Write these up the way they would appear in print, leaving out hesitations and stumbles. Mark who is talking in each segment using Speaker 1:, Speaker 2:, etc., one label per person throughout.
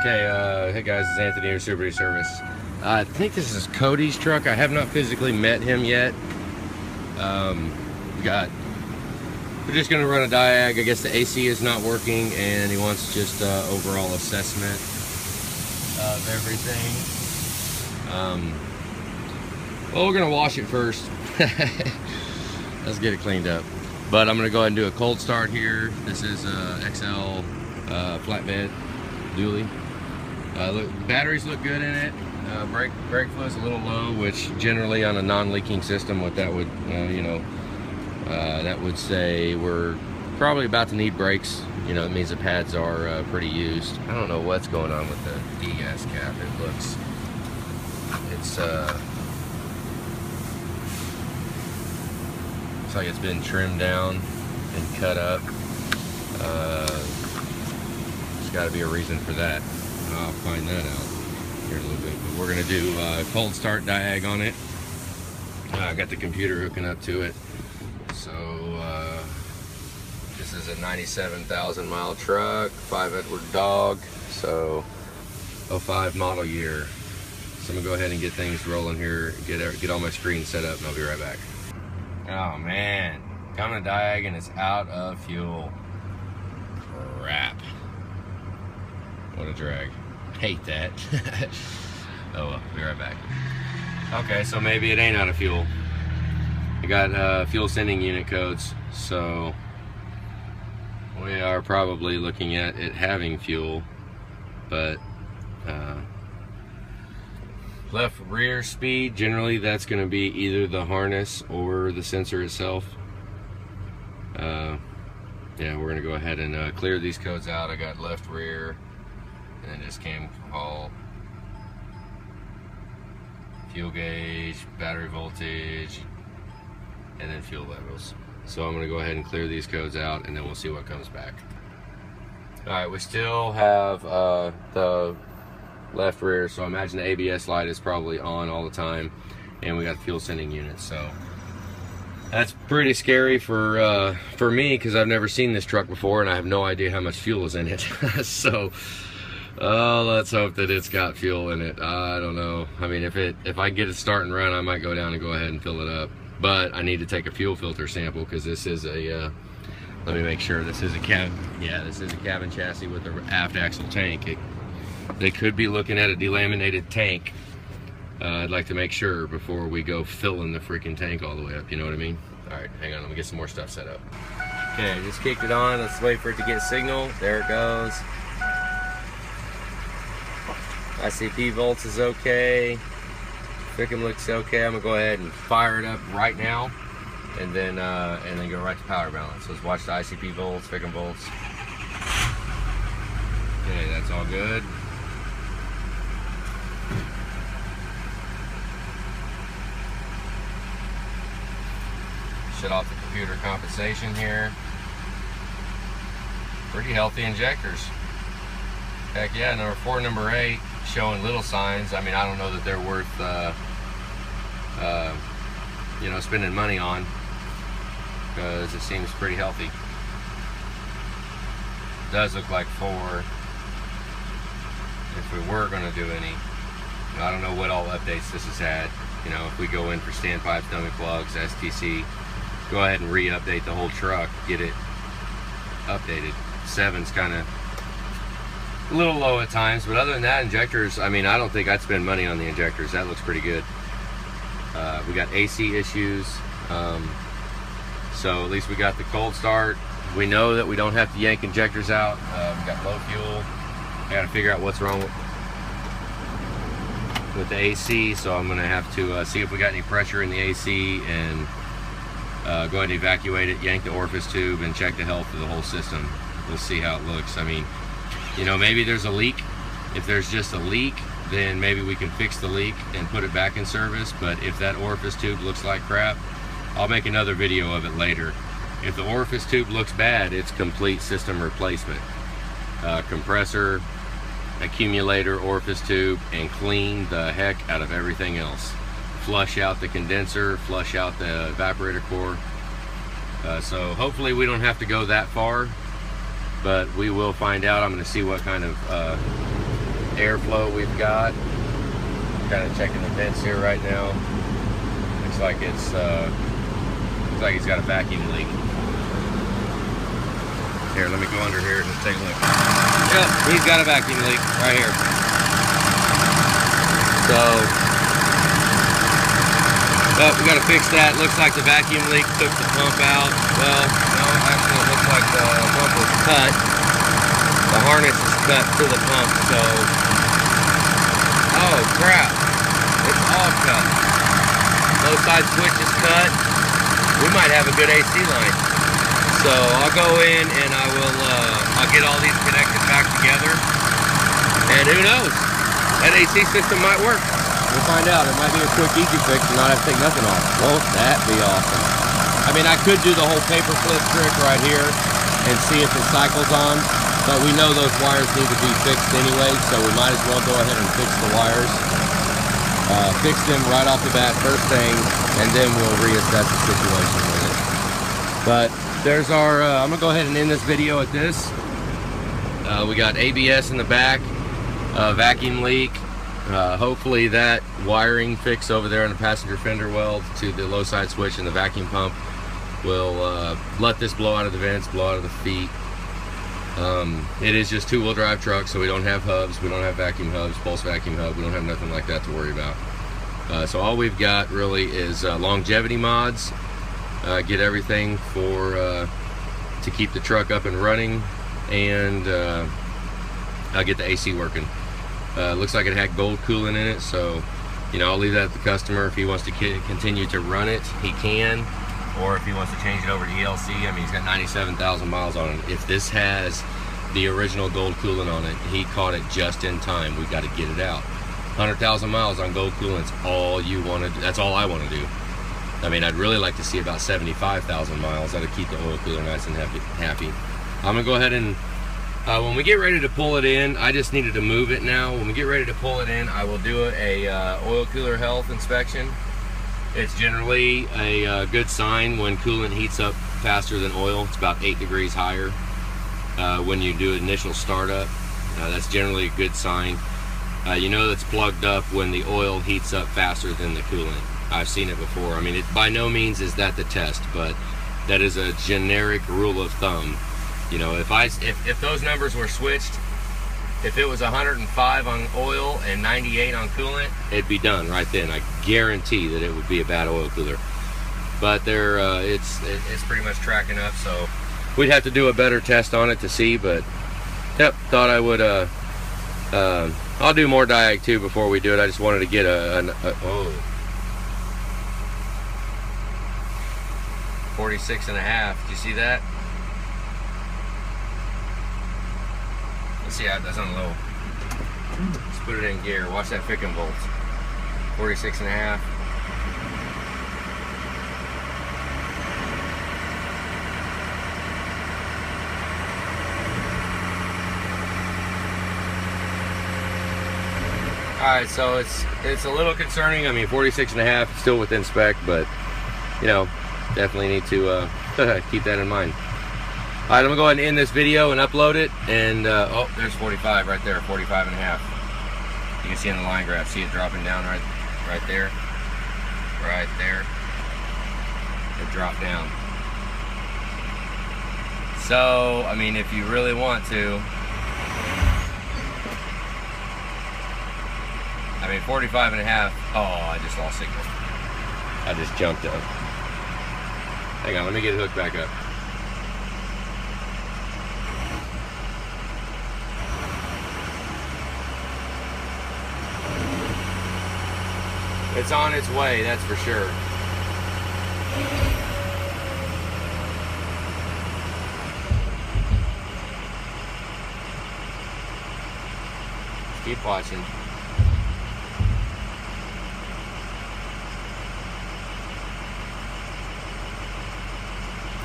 Speaker 1: Okay, hey guys, it's Anthony here, Super Duty Service. I think this is Cody's truck. I have not physically met him yet. We're just gonna run a diag. I guess the AC is not working, and he wants just overall assessment of everything. Well, we're gonna wash it first. Let's get it cleaned up. But I'm gonna go ahead and do a cold start here. This is XL flatbed dually. Look, batteries look good in it. Brake flow is a little low, which generally on a non-leaking system, what that would, that would say we're probably about to need brakes. You know, it means the pads are pretty used. I don't know what's going on with the degas cap. It looks, it's like it's been trimmed down and cut up. There's got to be a reason for that. I'll find that out here in a little bit. But we're gonna do a cold start diag on it. I got the computer hooking up to it. So this is a 97,000 mile truck, 5 Edward dog, so 05 model year. So I'm gonna go ahead and get things rolling here, get all my screens set up, and I'll be right back. Oh man, coming to diag and it's out of fuel. Crap. What a drag. Hate that. Oh well, be right back. Okay, so maybe it ain't out of fuel. I got fuel sending unit codes, so we are probably looking at it having fuel, but left rear speed, generally that's going to be either the harness or the sensor itself. Yeah, we're going to go ahead and clear these codes out. I got left rear, and then just cam haul, fuel gauge, battery voltage, and then fuel levels. So I'm going to go ahead and clear these codes out, and then we'll see what comes back. Alright, we still have the left rear, so I imagine the ABS light is probably on all the time, and we got the fuel sending unit. So that's pretty scary for me, because I've never seen this truck before and I have no idea how much fuel is in it. So let's hope that it's got fuel in it. I don't know. I mean, if I get it start and run, I might go down and go ahead and fill it up. But I need to take a fuel filter sample, because this is a let me make sure this is a cabin. Yeah, this is a cabin chassis with an aft axle tank. They could be looking at a delaminated tank. I'd like to make sure before we go filling the freaking tank all the way up, you know what I mean? All right, hang on, let me get some more stuff set up. Okay, just kicked it on. Let's wait for it to get signal. There it goes. ICP volts is okay. Frickin' looks okay. I'm gonna go ahead and fire it up right now, and then go right to power balance. So let's watch the ICP volts, frickin' volts. Okay, that's all good. Shut off the computer compensation here. Pretty healthy injectors. Heck yeah, number 4, number 8 showing little signs. I mean, I don't know that they're worth you know, spending money on, because it seems pretty healthy. Does look like 4. If we were going to do any, I don't know what all updates this has had. You know, if we go in for standpipes, dummy plugs, STC, go ahead and re-update the whole truck, get it updated. 7's kind of a little low at times, but other than that, injectors, I mean, I don't think I'd spend money on the injectors. That looks pretty good. We got AC issues, so at least we got the cold start. We know that we don't have to yank injectors out. We got low fuel. I got to figure out what's wrong with the AC, so I'm going to have to see if we got any pressure in the AC, and go ahead and evacuate it, yank the orifice tube, and check the health of the whole system. We'll see how it looks. I mean, you know, maybe there's a leak. If there's just a leak, then maybe we can fix the leak and put it back in service. But if that orifice tube looks like crap, I'll make another video of it later. If the orifice tube looks bad, it's complete system replacement. Compressor, accumulator, orifice tube, and clean the heck out of everything else. Flush out the condenser, flush out the evaporator core. So hopefully we don't have to go that far, but we will find out. I'm going to see what kind of airflow we've got. Kind of checking the vents here right now. Looks like it's he's got a vacuum leak. Here, let me go under here and take a look. Yep, he's got a vacuum leak right here. So, we got to fix that. Looks like the vacuum leak took the pump out. Well, no, actually it looks like the pump was cut. The harness is cut to the pump, so... Oh, crap. It's all cut. Low side switch is cut. We might have a good AC line. So I'll go in and I'll get all these connected back together. And who knows? That AC system might work. We'll find out. It might be a quick, easy fix and not have to take nothing off. Won't that be awesome? I mean, I could do the whole paper flip trick right here and see if it cycles on, but we know those wires need to be fixed anyway, so we might as well go ahead and fix the wires. Fix them right off the bat, first thing, and then we'll reassess the situation with it. But there's our, I'm gonna go ahead and end this video at this. We got ABS in the back, vacuum leak. Hopefully that wiring fix over there in the passenger fender weld to the low side switch and the vacuum pump will let this blow out of the vents, blow out of the feet. It is just two-wheel drive truck, so we don't have hubs, we don't have vacuum hubs, pulse vacuum hub, we don't have nothing like that to worry about. So all we've got really is longevity mods, get everything for to keep the truck up and running, and I'll get the AC working. Looks like it had gold coolant in it, so you know, I'll leave that to the customer. If he wants to continue to run it, he can. Or if he wants to change it over to ELC, I mean, he's got 97,000 miles on it. If this has the original gold coolant on it, he caught it just in time. We got to get it out. 100,000 miles on gold coolant's all you want to do. That's all I want to do. I mean, I'd really like to see about 75,000 miles. That'll keep the oil cooler nice and happy. I'm gonna go ahead and when we get ready to pull it in, I just needed to move it now. When we get ready to pull it in, I will do a oil cooler health inspection. It's generally a good sign when coolant heats up faster than oil. It's about 8 degrees higher when you do initial startup. That's generally a good sign. You know that's plugged up when the oil heats up faster than the coolant. I've seen it before. I mean, it by no means is that the test, but that is a generic rule of thumb. You know, if those numbers were switched, if it was 105 on oil and 98 on coolant, it'd be done right then. I guarantee that it would be a bad oil cooler. But they're it's pretty much tracking up, so we'd have to do a better test on it to see. But yep, thought I would. I'll do more diag too before we do it. I just wanted to get oh, 46.5. Did you see that? Let's see how that's on low. Let's put it in gear. Watch that Ficken volts. 46.5. Alright, so it's a little concerning. I mean, 46.5 still within spec, but you know, definitely need to keep that in mind. Alright, I'm gonna go ahead and end this video and upload it. And oh, there's 45 right there, 45.5. You can see in the line graph, see it dropping down right there, right there. It dropped down. So, I mean, if you really want to, I mean, 45.5. Oh, I just lost signal. I just jumped up. Hang on, let me get it hooked back up. It's on its way, that's for sure. Keep watching.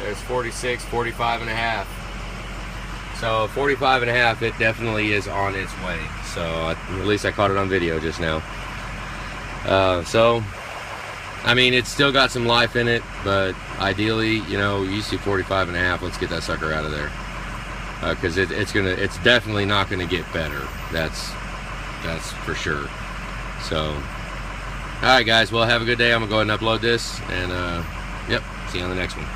Speaker 1: There's 46, 45.5. So 45.5, it definitely is on its way. So at least I caught it on video just now. So, I mean, it's still got some life in it, but ideally, you know, you see 45.5, let's get that sucker out of there. Because it's definitely not gonna get better. That's That's for sure. So, alright guys, well, have a good day. I'm gonna go ahead and upload this, and yep, see you on the next one.